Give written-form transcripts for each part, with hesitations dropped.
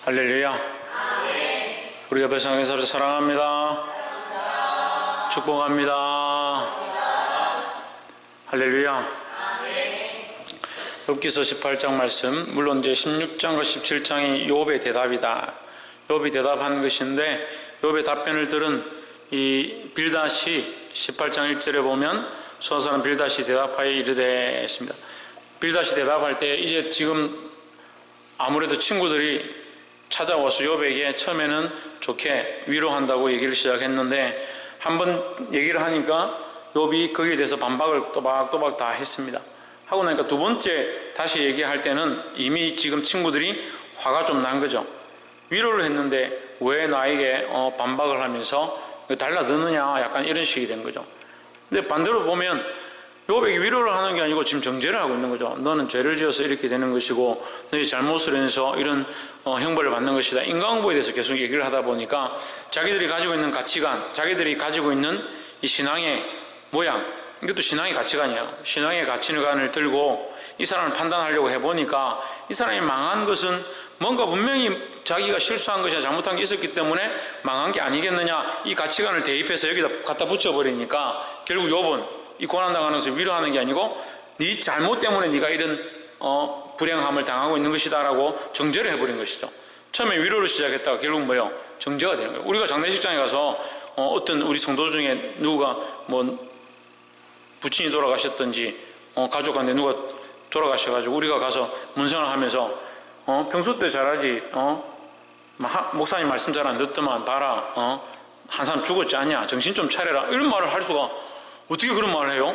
할렐루야. 아멘. 우리 옆에 성경에서 사랑합니다. 축복합니다. 할렐루야. 아멘. 욥기서 18장 말씀, 물론 이제 16장과 17장이 욥의 대답이다. 욥이 대답한 것인데 욥의 답변을 들은 이 빌닷이 18장 1절에 보면 수하사는 빌닷이 대답하여 이르되 했습니다. 빌닷이 대답할 때 이제 지금 아무래도 친구들이 찾아와서 욥에게 처음에는 좋게 위로한다고 얘기를 시작했는데 한번 얘기를 하니까 욥이 거기에 대해서 반박을 또박또박 다 했습니다. 하고 나니까 두 번째 다시 얘기할 때는 이미 지금 친구들이 화가 좀 난 거죠. 위로를 했는데 왜 나에게 반박을 하면서 달라드느냐 약간 이런 식이 된 거죠. 근데 반대로 보면 욥에게 위로를 하는 게 아니고 지금 정죄를 하고 있는 거죠. 너는 죄를 지어서 이렇게 되는 것이고 너의 잘못을 해서 이런 형벌을 받는 것이다. 인간응보에 대해서 계속 얘기를 하다 보니까 자기들이 가지고 있는 가치관, 자기들이 가지고 있는 이 신앙의 모양, 이것도 신앙의 가치관이에요. 신앙의 가치관을 들고 이 사람을 판단하려고 해보니까 이 사람이 망한 것은 뭔가 분명히 자기가 실수한 것이나 잘못한 게 있었기 때문에 망한 게 아니겠느냐, 이 가치관을 대입해서 여기다 갖다 붙여버리니까 결국 욥은 이 고난당하는 것을 위로하는 게 아니고 네 잘못 때문에 네가 이런 불행함을 당하고 있는 것이다 라고 정죄를 해버린 것이죠. 처음에 위로를 시작했다가 결국 뭐요? 정죄가 되는 거예요. 우리가 장례식장에 가서 어떤 우리 성도 중에 누가 뭐 부친이 돌아가셨든지 가족한테 누가 돌아가셔가지고 우리가 가서 문상을 하면서 평소 때 잘하지 목사님 말씀 잘 안 듣더만 봐라 한 사람 죽었지 않냐, 정신 좀 차려라, 이런 말을 할 수가, 어떻게 그런 말을 해요?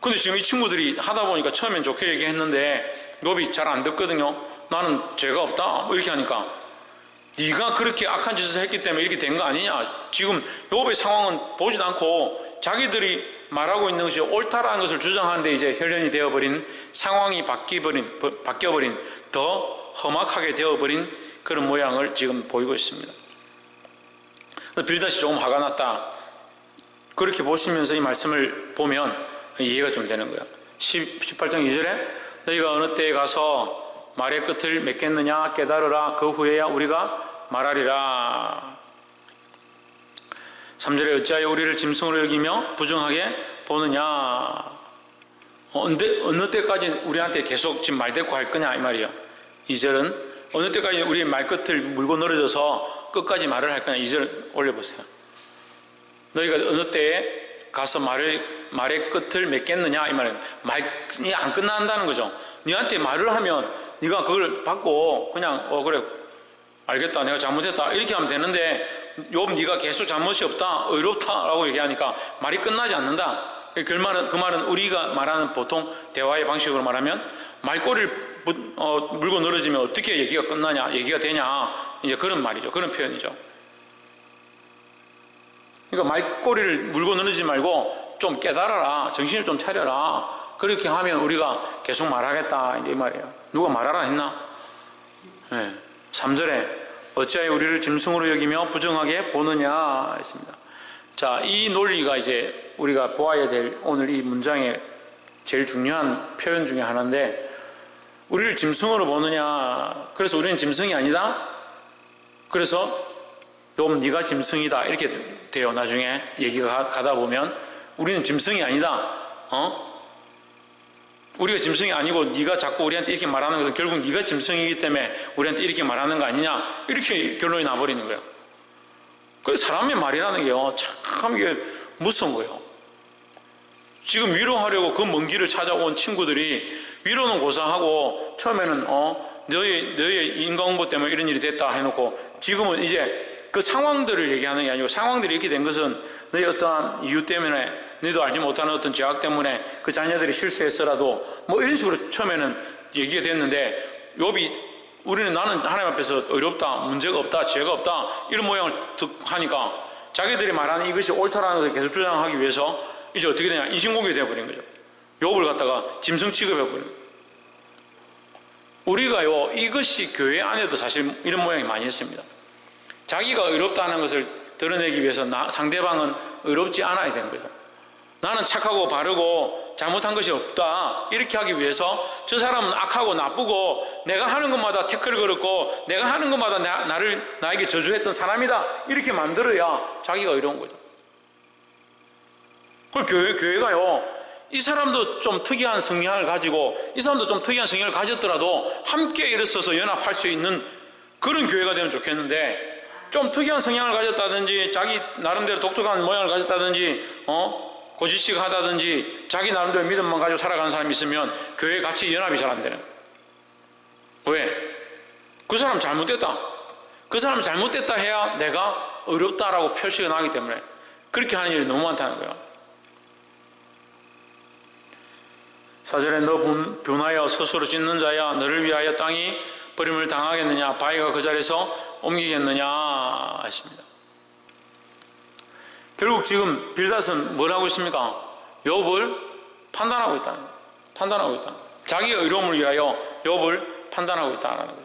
근데 지금 이 친구들이 하다 보니까 처음엔 좋게 얘기했는데 욥이 잘 안 듣거든요. 나는 죄가 없다 이렇게 하니까 네가 그렇게 악한 짓을 했기 때문에 이렇게 된 거 아니냐. 지금 욥의 상황은 보지도 않고 자기들이 말하고 있는 것이 옳다라는 것을 주장하는데 이제 혈연이 되어버린, 상황이 바뀌어버린 더 험악하게 되어버린 그런 모양을 지금 보이고 있습니다. 빌닷이 조금 화가 났다, 그렇게 보시면서 이 말씀을 보면 이해가 좀 되는 거예요. 18장 2절에 너희가 어느 때에 가서 말의 끝을 맺겠느냐 깨달으라. 그 후에야 우리가 말하리라. 3절에 어찌하여 우리를 짐승으로 여기며 부정하게 보느냐. 어느 때까지 우리한테 계속 지금 말대꾸 할 거냐 이 말이에요. 2절은 어느 때까지 우리의 말끝을 물고 늘어져서 끝까지 말을 할 거냐. 2절 올려보세요. 너희가 어느 때에 가서 말의 끝을 맺겠느냐 이 말이에요. 말이 안 끝난다는 거죠. 너한테 말을 하면 네가 그걸 받고 그냥 그래 알겠다, 내가 잘못했다 이렇게 하면 되는데 욥 네가 계속 잘못이 없다, 의롭다라고 얘기하니까 말이 끝나지 않는다. 그 말은 우리가 말하는 보통 대화의 방식으로 말하면 말꼬리를 물고 늘어지면 어떻게 얘기가 끝나냐, 얘기가 되냐, 이제 그런 말이죠. 그런 표현이죠. 그러니까 말꼬리를 물고 늘어지지 말고 좀 깨달아라, 정신을 좀 차려라. 그렇게 하면 우리가 계속 말하겠다 이 말이에요. 누가 말하라 했나? 네. 3절에 어찌하여 우리를 짐승으로 여기며 부정하게 보느냐 했습니다. 자, 이 논리가 이제 우리가 보아야 될 오늘 이 문장의 제일 중요한 표현 중에 하나인데, 우리를 짐승으로 보느냐, 그래서 우리는 짐승이 아니다, 그래서 욥 네가 짐승이다 이렇게 돼요. 나중에 얘기가 가다 보면 우리는 짐승이 아니다, 우리가 짐승이 아니고 네가 자꾸 우리한테 이렇게 말하는 것은 결국 네가 짐승이기 때문에 우리한테 이렇게 말하는 거 아니냐, 이렇게 결론이 나버리는 거예요. 그래서 사람의 말이라는 게요, 참 이게 무서운 거예요. 지금 위로하려고 그 먼 길을 찾아온 친구들이 위로는 고사하고 처음에는 너의 인간응보 때문에 이런 일이 됐다 해놓고 지금은 이제 그 상황들을 얘기하는 게 아니고, 상황들이 이렇게 된 것은 너의 어떠한 이유 때문에, 너희도 알지 못하는 어떤 죄악 때문에 그 자녀들이 실수했어라도 뭐 이런 식으로 처음에는 얘기가 됐는데 욥이 나는 하나님 앞에서 의롭다, 문제가 없다, 죄가 없다 이런 모양을 하니까 자기들이 말하는 이것이 옳다라는 것을 계속 주장하기 위해서 이제 어떻게 되냐, 인신공격이 되어버린 거죠. 욥을 갖다가 짐승 취급해버린 거예요. 우리가요, 이것이 교회 안에도 사실 이런 모양이 많이 있습니다. 자기가 의롭다는 것을 드러내기 위해서 상대방은 의롭지 않아야 되는 거죠. 나는 착하고 바르고 잘못한 것이 없다 이렇게 하기 위해서 저 사람은 악하고 나쁘고 내가 하는 것마다 태클을 걸었고 내가 하는 것마다 나에게 저주했던 사람이다 이렇게 만들어야 자기가 의로운 거죠. 그걸 교회가요, 이 사람도 좀 특이한 성향을 가지고 이 사람도 좀 특이한 성향을 가졌더라도 함께 일어서서 연합할 수 있는 그런 교회가 되면 좋겠는데, 좀 특이한 성향을 가졌다든지 자기 나름대로 독특한 모양을 가졌다든지 고지식하다든지 자기 나름대로 믿음만 가지고 살아가는 사람이 있으면 교회 같이 연합이 잘 안 되는 거예요. 왜? 그 사람 잘못됐다, 그 사람 잘못됐다 해야 내가 어렵다라고 표시가 나기 때문에 그렇게 하는 일이 너무 많다는 거예요. 4절에 너 분하여 스스로 짓는 자야 너를 위하여 땅이 버림을 당하겠느냐 바위가 그 자리에서 옮기겠느냐 하십니다. 결국 지금 빌닷은 뭘 하고 있습니까? 욥을 판단하고 있다는 거예요. 판단하고 있다. 자기의 의로움을 위하여 욥을 판단하고 있다는 거죠.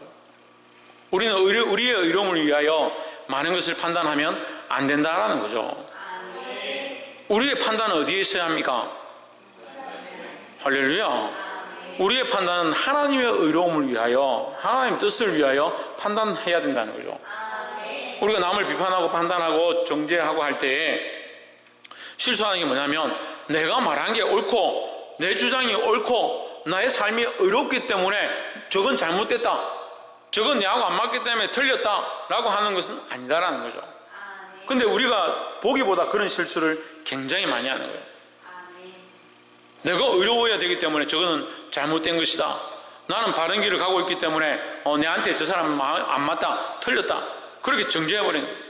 우리는 우리의 의로움을 위하여 많은 것을 판단하면 안 된다라는 거죠. 우리의 판단은 어디에 있어야 합니까? 할렐루야. 우리의 판단은 하나님의 의로움을 위하여, 하나님의 뜻을 위하여 판단해야 된다는 거죠. 우리가 남을 비판하고 판단하고 정죄하고 할 때에 실수하는 게 뭐냐면, 내가 말한 게 옳고 내 주장이 옳고 나의 삶이 의롭기 때문에 저건 잘못됐다, 저건 내하고 안 맞기 때문에 틀렸다 라고 하는 것은 아니다라는 거죠. 근데 우리가 보기보다 그런 실수를 굉장히 많이 하는 거예요. 내가 의로워야 되기 때문에 저거는 잘못된 것이다, 나는 바른 길을 가고 있기 때문에 내한테 저 사람은 안 맞다, 틀렸다, 그렇게 정죄해버리는 거예요.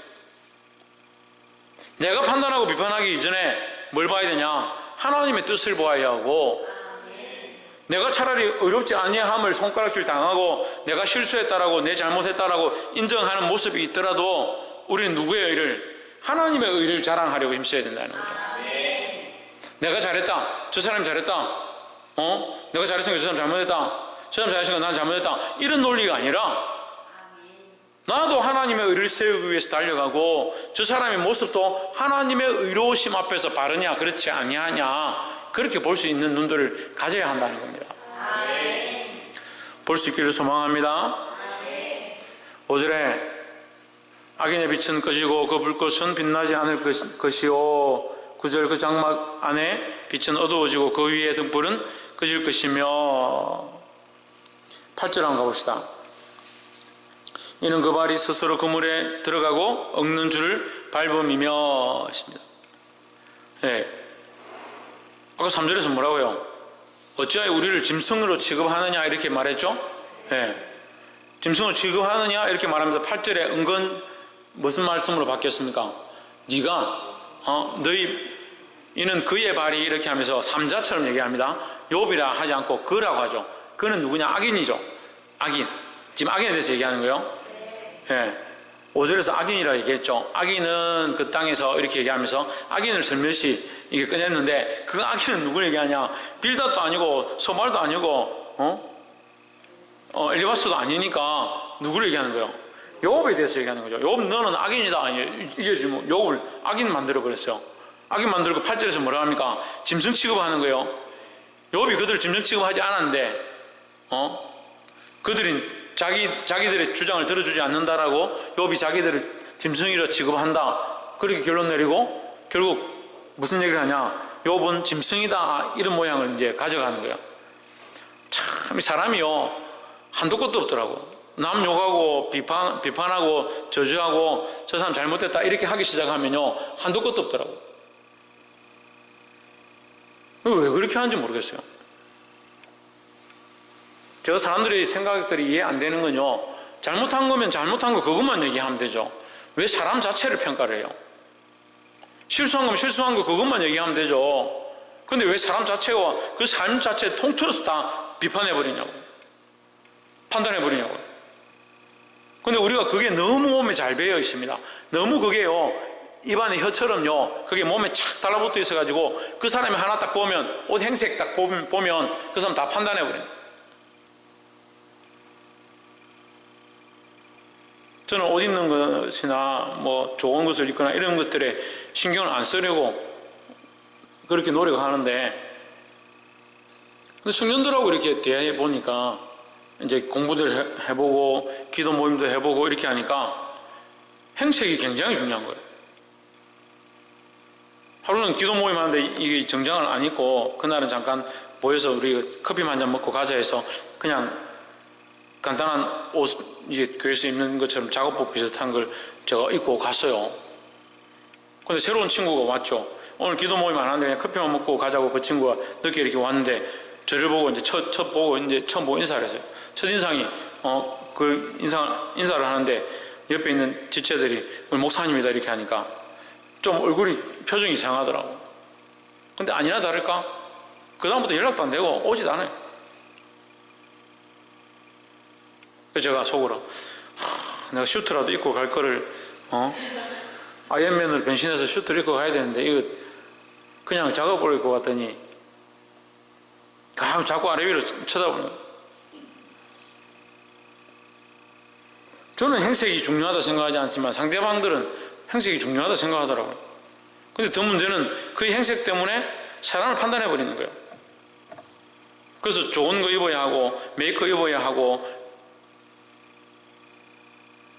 내가 판단하고 비판하기 이전에 뭘 봐야 되냐? 하나님의 뜻을 보아야 하고, 내가 차라리 의롭지 아니함을 손가락질 당하고 내가 실수했다라고 내 잘못했다라고 인정하는 모습이 있더라도 우리는 누구의 의를? 하나님의 의를 자랑하려고 힘써야 된다는 거죠. 내가 잘했다, 저 사람이 잘했다, 내가 잘했으니까 저 사람 잘못했다, 저 사람 잘했으니까 난 잘못했다, 이런 논리가 아니라 나도 하나님의 의를 세우기 위해서 달려가고 저 사람의 모습도 하나님의 의로우심 앞에서 바르냐 그렇지 아니하냐 그렇게 볼 수 있는 눈들을 가져야 한다는 겁니다. 볼 수 있기를 소망합니다. 5절에 악인의 빛은 꺼지고 그 불꽃은 빛나지 않을 것이요 9절 그 장막 안에 빛은 어두워지고 그 위에 등불은 꺼질 것이며. 8절 한번 가봅시다. 이는 그 발이 스스로 그물에 들어가고 엉는 줄을 밟음이며 하십니다. 네. 아까 3절에서 뭐라고요? 어찌하여 우리를 짐승으로 취급하느냐 이렇게 말했죠? 네. 짐승으로 취급하느냐 이렇게 말하면서 8절에 은근 무슨 말씀으로 바뀌었습니까? 네가 이는 그의 발이 이렇게 하면서 삼자처럼 얘기합니다. 욥이라 하지 않고 그라고 하죠. 그는 누구냐? 악인이죠. 악인. 지금 악인에 대해서 얘기하는 거예요. 예. 5절에서 악인이라고 얘기했죠. 악인은 그 땅에서 이렇게 얘기하면서 악인을 슬며시 이게 꺼냈는데, 그 악인은 누구를 얘기하냐? 빌닷도 아니고 소발도 아니고 엘리바스도 아니니까 누구를 얘기하는 거예요? 욥에 대해서 얘기하는 거죠. 욥 너는 악인이다. 이제 지금 욥을 악인 만들어버렸어요. 악인 만들고 8절에서 뭐라 합니까? 짐승 취급하는 거예요. 욥이 그들을 짐승 취급하지 않았는데 그들이 자기들의 주장을 들어주지 않는다라고 욥이 자기들을 짐승이라 취급한다 그렇게 결론 내리고 결국 무슨 얘기를 하냐? 욥은 짐승이다 이런 모양을 이제 가져가는 거예요. 참 사람이요 한도 끝도 없더라고. 남 욕하고 비판하고 저주하고 저 사람 잘못됐다 이렇게 하기 시작하면요 한도 끝도 없더라고. 왜 그렇게 하는지 모르겠어요. 저 사람들의 생각들이 이해 안 되는 건요, 잘못한 거면 잘못한 거 그것만 얘기하면 되죠. 왜 사람 자체를 평가를 해요? 실수한 거면 실수한 거 그것만 얘기하면 되죠. 근데 왜 사람 자체와 그 삶 자체 통틀어서 다 비판해버리냐고, 판단해버리냐고. 근데 우리가 그게 너무 몸에 잘 배어 있습니다. 너무 그게요 입안에 혀처럼요 그게 몸에 착 달라붙어 있어가지고 그 사람이 하나 딱 보면, 옷 행색 딱 보면 그 사람 다 판단해버려요. 저는 옷 입는 것이나 뭐 좋은 것을 입거나 이런 것들에 신경을 안 쓰려고 그렇게 노력하는데 근데 청년들하고 이렇게 대해 보니까 이제 공부들 해보고 기도 모임도 해보고 이렇게 하니까 행색이 굉장히 중요한 거예요. 하루는 기도 모임 하는데 이게 정장을 안 입고 그날은 잠깐 모여서 우리 커피 한 잔 먹고 가자 해서 그냥 간단한 옷, 이제 교회에서 입는 것처럼 작업복 비슷한 걸 제가 입고 갔어요. 근데 새로운 친구가 왔죠. 오늘 기도 모임 안 하는데 그냥 커피만 먹고 가자고 그 친구가 늦게 이렇게 왔는데 저를 보고 이제 처음 보고 인사를 했어요. 첫 인상이 그 인사를 하는데 옆에 있는 지체들이 우리 목사님이다 이렇게 하니까 좀 얼굴이 표정이 이상하더라고. 근데 아니나 다를까 그 다음부터 연락도 안 되고 오지도 않아요. 그래서 제가 속으로 내가 슈트라도 입고 갈 거를 아이언맨으로 변신해서 슈트를 입고 가야 되는데 이거 그냥 작업을 입고 갔더니 자꾸 아래 위로 쳐다보는 거예요. 저는 행색이 중요하다 생각하지 않지만 상대방들은 행색이 중요하다 생각하더라고요. 근데 더 문제는 그 행색 때문에 사람을 판단해 버리는 거예요. 그래서 좋은 거 입어야 하고 메이크업 입어야 하고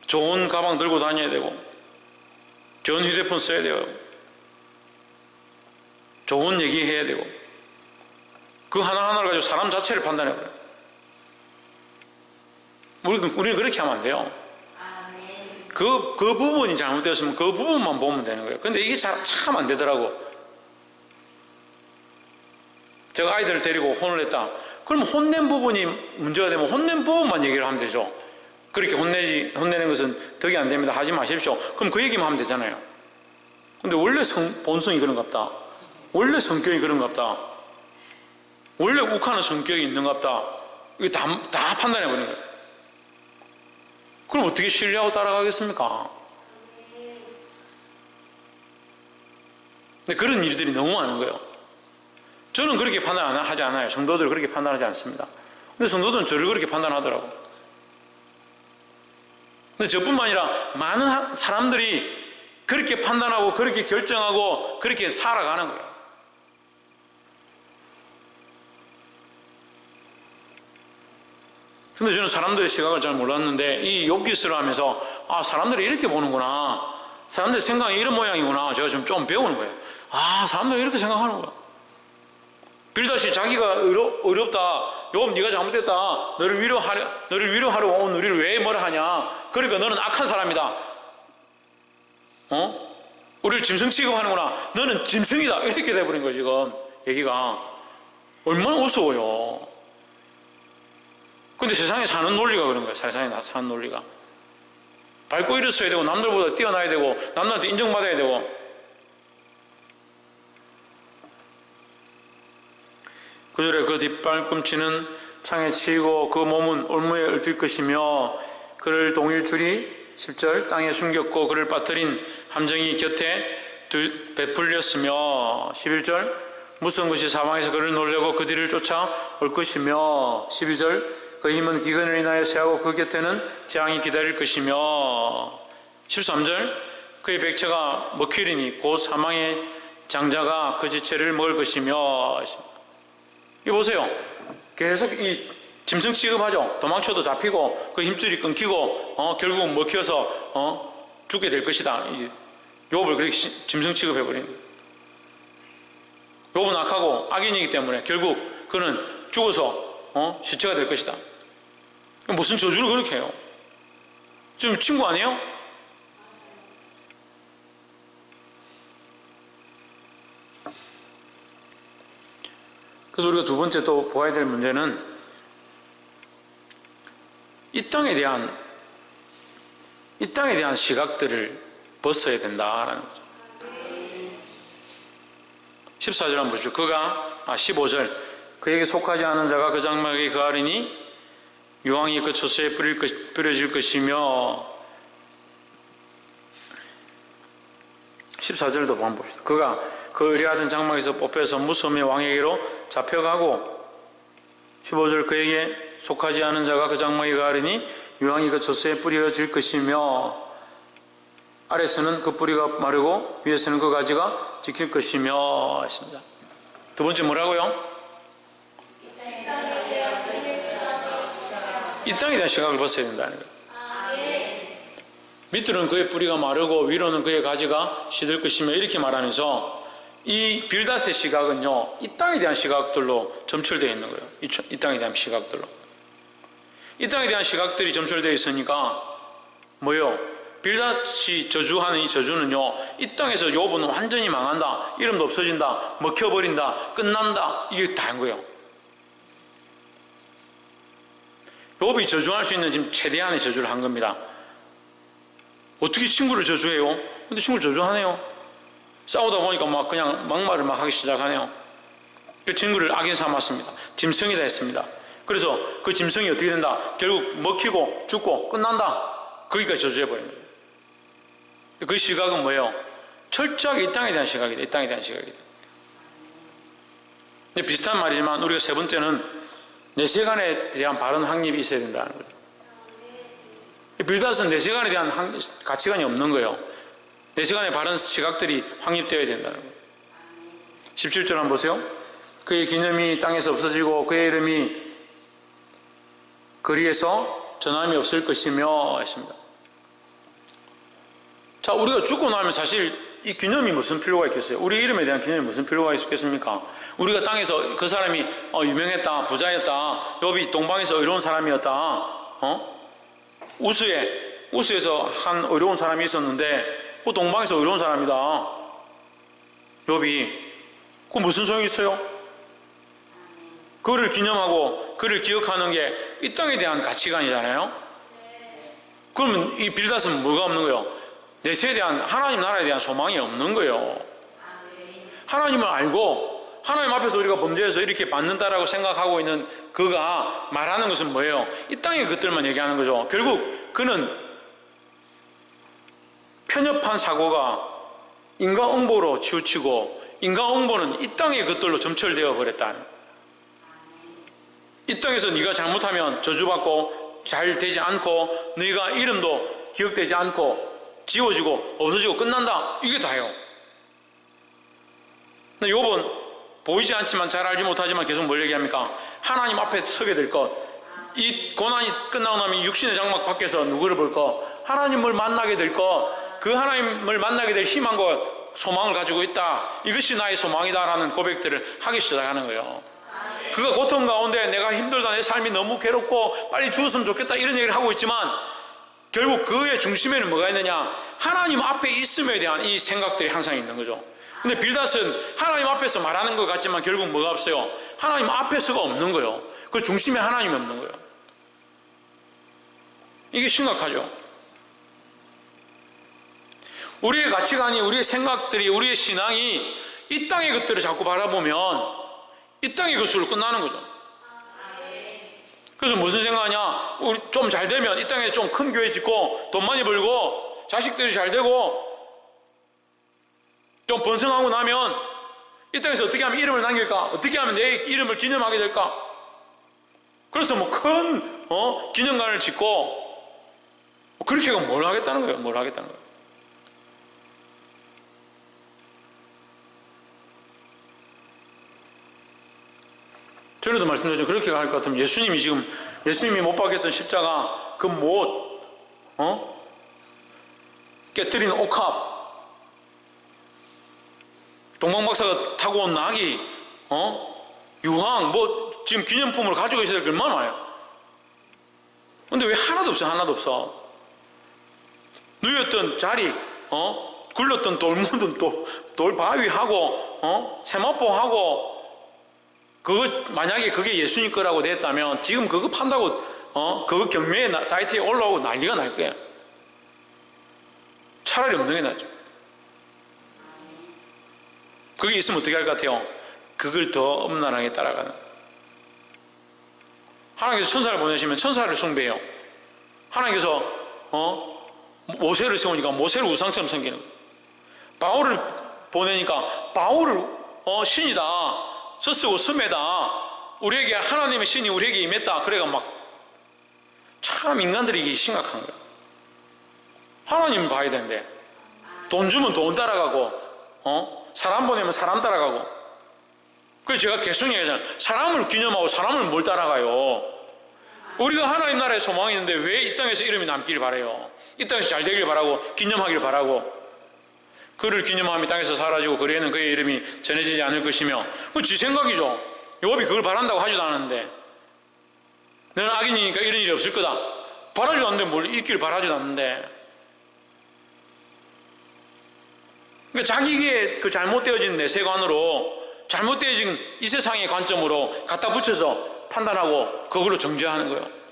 좋은 가방 들고 다녀야 되고 좋은 휴대폰 써야 되고 좋은 얘기 해야 되고 그 하나하나를 가지고 사람 자체를 판단해 버려요. 우리는 그렇게 하면 안 돼요. 그 부분이 잘못되었으면 그 부분만 보면 되는 거예요. 근데 이게 참 안 되더라고. 제가 아이들을 데리고 혼을 냈다. 그럼 혼낸 부분이 문제가 되면 혼낸 부분만 얘기를 하면 되죠. 그렇게 혼내는 것은 덕이 안 됩니다. 하지 마십시오. 그럼 그 얘기만 하면 되잖아요. 근데 원래 본성이 그런갑다. 원래 성격이 그런갑다. 원래 욱하는 성격이 있는갑다. 이거 다 판단해 버리는 거예요. 그럼 어떻게 신뢰하고 따라가겠습니까? 근데 그런 일들이 너무 많은 거예요. 저는 그렇게 판단하지 않아요. 성도들 그렇게 판단하지 않습니다. 근데 성도들은 저를 그렇게 판단하더라고요. 근데 저뿐만 아니라 많은 사람들이 그렇게 판단하고 그렇게 결정하고 그렇게 살아가는 거예요. 근데 저는 사람들의 시각을 잘 몰랐는데 이 욥기서를 하면서 사람들이 이렇게 보는구나. 사람들의 생각이 이런 모양이구나. 제가 좀 배우는 거예요. 사람들이 이렇게 생각하는 거야. 빌닷이 자기가 어렵다. 욥 네가 잘못됐다. 너를 위로하러 온 우리를 왜 뭐라 하냐. 그러니까 너는 악한 사람이다. 우리를 짐승 취급하는구나. 너는 짐승이다. 이렇게 돼버린 거예요. 지금 얘기가 얼마나 우스워요. 근데 세상에 사는 논리가 그런 거예요. 세상에 사는 논리가 밟고 일어서야 되고 남들보다 뛰어나야 되고 남들한테 인정받아야 되고. 구절에 그 뒷발꿈치는 창에 치이고 그 몸은 올무에 얽힐 것이며 그를 동일 줄이 10절 땅에 숨겼고 그를 빠뜨린 함정이 곁에 베풀렸으며 11절 무서운 것이 사방에서 그를 놀려고 그 뒤를 쫓아올 것이며 12절 그 힘은 기근을 인하여 세하고 그 곁에는 재앙이 기다릴 것이며 13절 그의 백체가 먹히리니 곧 사망의 장자가 그 지체를 먹을 것이며. 이거 보세요. 계속 이 짐승 취급하죠. 도망쳐도 잡히고 그 힘줄이 끊기고 결국 먹혀서 죽게 될 것이다. 욥을 그렇게 짐승 취급해버린 거예요. 욥은 악하고 악인이기 때문에 결국 그는 죽어서 시체가 될 것이다. 무슨 저주를 그렇게 해요? 지금 친구 아니에요? 그래서 우리가 두 번째 또 보아야 될 문제는 이 땅에 대한 시각들을 벗어야 된다라는 거죠. 14절 한번 보시죠. 15절 그에게 속하지 않은 자가 그 장막에 거하리니 유황이 그 처소에 뿌려질 것이며. 14절도 한번 봅시다. 그가 그 의뢰하던 장막에서 뽑혀서 무서움의 왕에게로 잡혀가고. 15절 그에게 속하지 않은 자가 그 장막에 거하리니 유황이 그 처소에 뿌려질 것이며 아래서는 그 뿌리가 마르고 위에서는 그 가지가 지킬 것이며 했습니다. 두 번째 뭐라고요? 이 땅에 대한 시각을 벗어야 된다는 거예요. 밑으로는 그의 뿌리가 마르고 위로는 그의 가지가 시들 것이며 이렇게 말하면서 이 빌닷의 시각은요, 이 땅에 대한 시각들로 점철되어 있는 거예요. 이 땅에 대한 시각들로. 이 땅에 대한 시각들이 점철되어 있으니까 뭐요? 빌닷이 저주하는 이 저주는요, 이 땅에서 욥은 완전히 망한다, 이름도 없어진다, 먹혀버린다, 끝난다, 이게 다인 거예요. 욥이 저주할 수 있는 지금 최대한의 저주를 한 겁니다. 어떻게 친구를 저주해요? 근데 친구를 저주하네요. 싸우다 보니까 막 그냥 막말을 막 하기 시작하네요. 그 친구를 악인 삼았습니다. 짐승이다 했습니다. 그래서 그 짐승이 어떻게 된다? 결국 먹히고 죽고 끝난다. 거기까지 저주해버린 거예요. 그 시각은 뭐예요? 철저하게 이 땅에 대한 시각이다. 이 땅에 대한 시각이다. 비슷한 말이지만 우리가 세 번째는 내세간에 대한 바른 확립이 있어야 된다는 거예요. 빌닷은 내세간에 대한 가치관이 없는 거예요. 내세간의 바른 시각들이 확립되어야 된다는 거예요. 17절 한번 보세요. 그의 기념이 땅에서 없어지고 그의 이름이 거리에서 전함이 없을 것이며 했습니다. 자, 우리가 죽고 나면 사실 이 기념이 무슨 필요가 있겠어요? 우리 이름에 대한 기념이 무슨 필요가 있겠습니까? 우리가 땅에서 그 사람이 유명했다, 부자였다, 욥이 동방에서 의로운 사람이었다, 우스에서 한 의로운 사람이 있었는데 그 동방에서 의로운 사람이다, 욥이. 그 무슨 소용이 있어요? 그를 기념하고 그를 기억하는 게 이 땅에 대한 가치관이잖아요. 그러면 이 빌닷은 뭐가 없는 거예요? 내세에 대한, 하나님 나라에 대한 소망이 없는 거예요. 하나님을 알고 하나님 앞에서 우리가 범죄해서 이렇게 받는다라고 생각하고 있는 그가 말하는 것은 뭐예요? 이 땅의 것들만 얘기하는 거죠. 결국 그는 편협한 사고가 인과응보로 치우치고 인과응보는 이 땅의 것들로 점철되어 버렸다는. 이 땅에서 네가 잘못하면 저주받고 잘 되지 않고 네가 이름도 기억되지 않고 지워지고 없어지고 끝난다. 이게 다예요. 근데 욥은 보이지 않지만 잘 알지 못하지만 계속 뭘 얘기합니까? 하나님 앞에 서게 될 것. 이 고난이 끝나고 나면 육신의 장막 밖에서 누구를 볼 것? 하나님을 만나게 될 것. 그 하나님을 만나게 될 희망과 소망을 가지고 있다. 이것이 나의 소망이다라는 고백들을 하기 시작하는 거예요. 그가 고통 가운데 내가 힘들다, 내 삶이 너무 괴롭고 빨리 죽었으면 좋겠다, 이런 얘기를 하고 있지만 결국 그의 중심에는 뭐가 있느냐? 하나님 앞에 있음에 대한 이 생각들이 항상 있는 거죠. 근데 빌닷은 하나님 앞에서 말하는 것 같지만 결국 뭐가 없어요? 하나님 앞에서가 없는 거예요. 그 중심에 하나님이 없는 거예요. 이게 심각하죠. 우리의 가치관이, 우리의 생각들이, 우리의 신앙이 이 땅의 것들을 자꾸 바라보면 이 땅의 것으로 끝나는 거죠. 그래서 무슨 생각하냐? 우리 좀 잘 되면 이 땅에 좀 큰 교회 짓고 돈 많이 벌고 자식들이 잘 되고 좀 번성하고 나면 이 땅에서 어떻게 하면 이름을 남길까? 어떻게 하면 내 이름을 기념하게 될까? 그래서 뭐 큰 기념관을 짓고 그렇게 하면 뭘 하겠다는 거예요? 뭘 하겠다는 거예요? 전에도 말씀드렸죠. 그렇게 할 것 같으면 예수님이 못 박혔던 십자가 그 못 깨뜨리는 옥합, 동방박사가 타고 온 나귀, 유황, 뭐 지금 기념품을 가지고 있어야 될 게 얼마나 많아요. 근데 왜 하나도 없어? 하나도 없어. 누였던 자리, 굴렀던 돌 묻은 돌바위하고 세마포하고, 그거 만약에 그게 예수님 거라고 됐다면 지금 그거 판다고 그거 경매 사이트에 올라오고 난리가 날 거예요. 차라리 없는 게 낫죠. 그게 있으면 어떻게 할 것 같아요? 그걸 더 엄란하게 따라가는. 하나님께서 천사를 보내시면 천사를 숭배해요. 하나님께서 모세를 세우니까 모세를 우상처럼 섬기는 거예요. 바울을 보내니까 바울을 신이다, 서쓰고 스매다, 우리에게 하나님의 신이 우리에게 임했다. 그래가 막 참 인간들이 이게 심각한 거예요. 하나님 봐야 되는데 돈 주면 돈 따라가고 사람 보내면 사람 따라가고. 그래서 제가 계속 얘기하잖아요. 사람을 기념하고 사람을 뭘 따라가요? 우리가 하나님 나라의 소망이 있는데 왜 이 땅에서 이름이 남길 바라요? 이 땅에서 잘 되길 바라고 기념하길 바라고, 그를 기념함이 땅에서 사라지고 그리에는 그의 이름이 전해지지 않을 것이며, 그 지 생각이죠. 욥이 그걸 바란다고 하지도 않았는데, 너는 악인이니까 이런 일이 없을 거다 바라지도 않는데 뭘 있기를 바라지도 않는데, 그러니까 자기의 그 잘못되어진 내세관으로, 잘못되어진 이 세상의 관점으로 갖다 붙여서 판단하고 그걸로 정죄하는 거예요.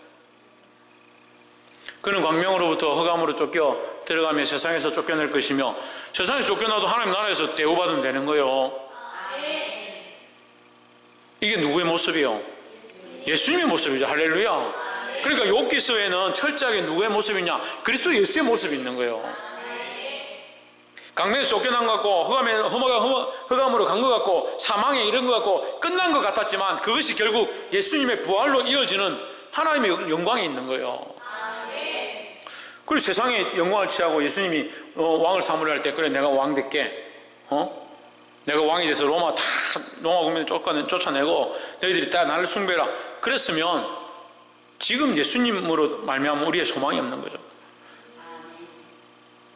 그는 광명으로부터 흑암으로 쫓겨 들어가며 세상에서 쫓겨낼 것이며, 세상에서 쫓겨나도 하나님 나라에서 대우받으면 되는 거예요. 이게 누구의 모습이요? 예수님의 모습이죠. 할렐루야. 그러니까 욥기서에는 철저하게 누구의 모습이냐? 그리스도 예수의 모습이 있는 거예요. 강명에서 쫓겨난 것 같고, 흑암으로 간 것 같고, 사망에 이른 것 같고, 끝난 것 같았지만 그것이 결국 예수님의 부활로 이어지는 하나님의 영광이 있는 거예요. 그리고 세상에 영광을 취하고 예수님이 왕을 사무를 할 때, 그래 내가 왕 될게, 내가 왕이 돼서 로마 국민을 쫓아내고 너희들이 다 나를 숭배라 그랬으면 지금 예수님으로 말미암아 우리의 소망이 없는 거죠.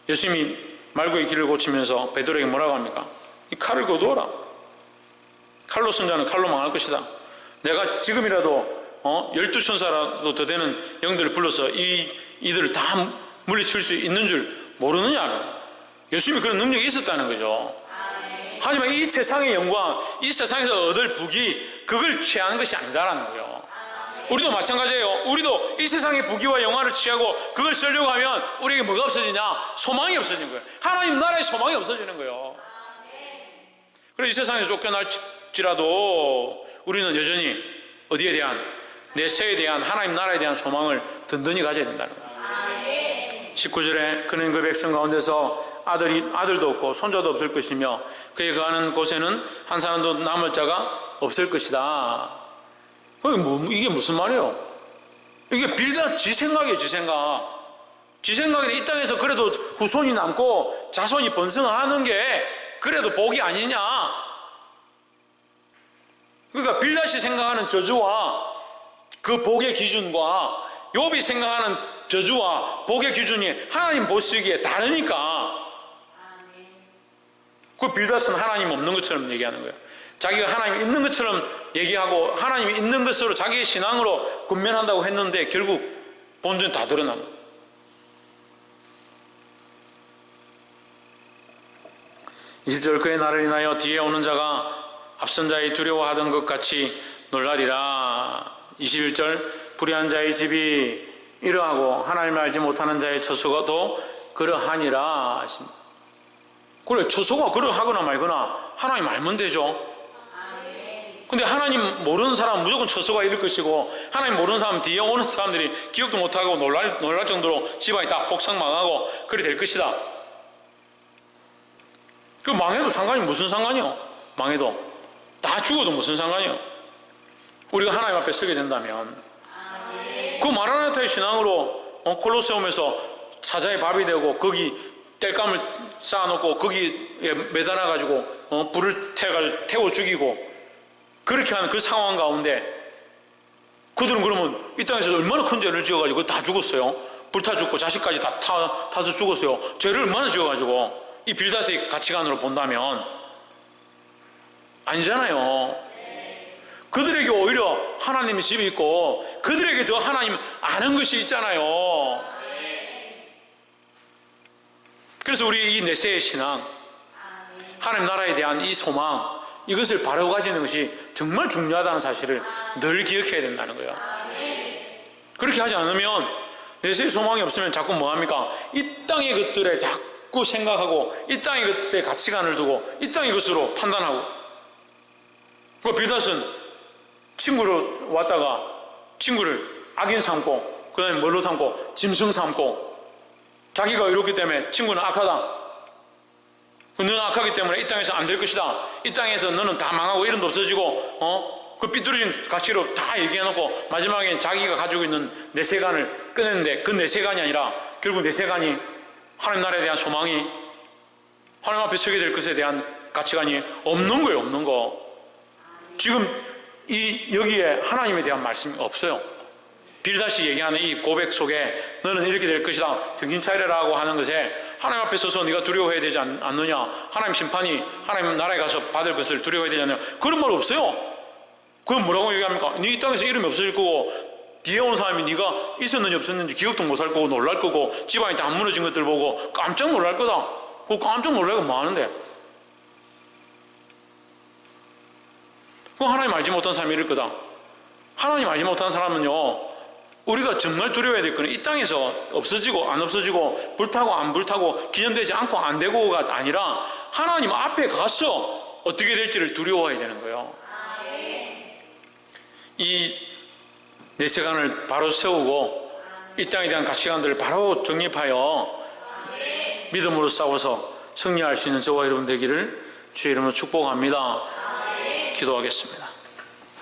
예수님이 말고의 길을 고치면서 베드로에게 뭐라고 합니까? 이 칼을 거두어라. 칼로 쓴 자는 칼로 망할 것이다. 내가 지금이라도 12천사라도 더 되는 영들을 불러서 이들을 다 물리칠 수 있는 줄 모르느냐. 예수님이 그런 능력이 있었다는 거죠. 하지만 이 세상의 영광, 이 세상에서 얻을 부귀, 그걸 취하는 것이 아니다라는 거예요. 우리도 마찬가지예요. 우리도 이 세상의 부귀와 영화를 취하고 그걸 쓰려고 하면 우리에게 뭐가 없어지냐? 소망이 없어지는 거예요. 하나님 나라의 소망이 없어지는 거예요. 그래서 이 세상에서 쫓겨날지라도 우리는 여전히 어디에 대한, 내세에 대한, 하나님 나라에 대한 소망을 든든히 가져야 된다는 거예요. 19절에 그는 그 백성 가운데서 아들도 없고 손자도 없을 것이며 그의 거하는 곳에는 한 사람도 남을 자가 없을 것이다. 이게 무슨 말이에요? 이게 빌다 지 생각이에요. 지 생각에는 이 땅에서 그래도 후손이 남고 자손이 번성하는 게 그래도 복이 아니냐. 그러니까 빌다시 생각하는 저주와 그 복의 기준과 욥이 생각하는 저주와 복의 기준이 하나님 보시기에 다르니까, 그 빌닷은 하나님 없는 것처럼 얘기하는 거예요. 자기가 하나님 있는 것처럼 얘기하고 하나님이 있는 것으로 자기의 신앙으로 군면한다고 했는데 결국 본전 다 드러납니다. 20절 그의 날을 인하여 뒤에 오는 자가 앞선 자의 두려워하던 것 같이 놀라리라. 21절 불의한 자의 집이 이러하고 하나님을 알지 못하는 자의 처소가도 그러하니라. 그래, 처소가 그러하거나 말거나 하나님 알면 되죠. 근데 하나님 모르는 사람은 무조건 처소가 이럴 것이고, 하나님 모르는 사람은 뒤에 오는 사람들이 기억도 못하고 놀랄 정도로 집안이 다 폭삭 망하고 그래 될 것이다. 그 망해도 상관이 무슨 상관이요? 망해도 다 죽어도 무슨 상관이요? 우리가 하나님 앞에 서게 된다면 그 마라나타의 신앙으로 콜로세움에서 사자의 밥이 되고 거기 땔감을 쌓아놓고 거기에 매달아가지고 불을 태워 죽이고 그렇게 하는 그 상황 가운데 그들은 그러면 이 땅에서 얼마나 큰 죄를 지어가지고 다 죽었어요. 불타 죽고 자식까지 다 타서 죽었어요. 죄를 얼마나 지어가지고. 이 빌닷의 가치관으로 본다면 아니잖아요. 그들에게 오히려 하나님의 집이 있고 그들에게 더 하나님 아는 것이 있잖아요. 그래서 우리 이 내세의 신앙, 하나님 나라에 대한 이 소망, 이것을 바로 가지는 것이 정말 중요하다는 사실을 늘 기억해야 된다는 거예요. 그렇게 하지 않으면, 내세의 소망이 없으면 자꾸 뭐합니까? 이 땅의 것들에 자꾸 생각하고 이 땅의 것에 가치관을 두고 이 땅의 것으로 판단하고. 그 빌닷은 친구로 왔다가 친구를 악인 삼고 그 다음에 뭘로 삼고? 짐승 삼고, 자기가 이렇기 때문에 친구는 악하다, 너는 악하기 때문에 이 땅에서 안 될 것이다, 이 땅에서 너는 다 망하고 이름도 없어지고 그 삐뚤어진 가치로 다 얘기해놓고 마지막에 자기가 가지고 있는 내세관을 꺼냈는데 그 내세관이 아니라 결국 내세관이 하나님 나라에 대한 소망이, 하나님 앞에 서게 될 것에 대한 가치관이 없는 거예요. 없는 거. 지금 여기에 하나님에 대한 말씀이 없어요. 빌닷이 얘기하는 이 고백 속에 너는 이렇게 될 것이다, 정신 차리라고 하는 것에 하나님 앞에 서서 네가 두려워해야 되지 않느냐, 하나님 심판이 하나님 나라에 가서 받을 것을 두려워해야 되지 않느냐, 그런 말 없어요. 그건 뭐라고 얘기합니까? 네 이 땅에서 이름이 없어질 거고 뒤에 온 사람이 네가 있었는지 없었는지 기억도 못할 거고 놀랄 거고 집안이 다 무너진 것들 보고 깜짝 놀랄 거다. 그거 깜짝 놀라고 뭐 하는데? 그거 하나님 알지 못한 사람이 이럴 거다. 하나님 알지 못한 사람은요, 우리가 정말 두려워해야 될 거는 이 땅에서 없어지고 안 없어지고 불타고 안 불타고 기념되지 않고 안 되고가 아니라 하나님 앞에 가서 어떻게 될지를 두려워해야 되는 거예요. 이 내세관을 바로 세우고 이 땅에 대한 가치관들을 바로 정립하여 믿음으로 싸워서 승리할 수 있는 저와 여러분 되기를 주의 이름으로 축복합니다. 기도하겠습니다.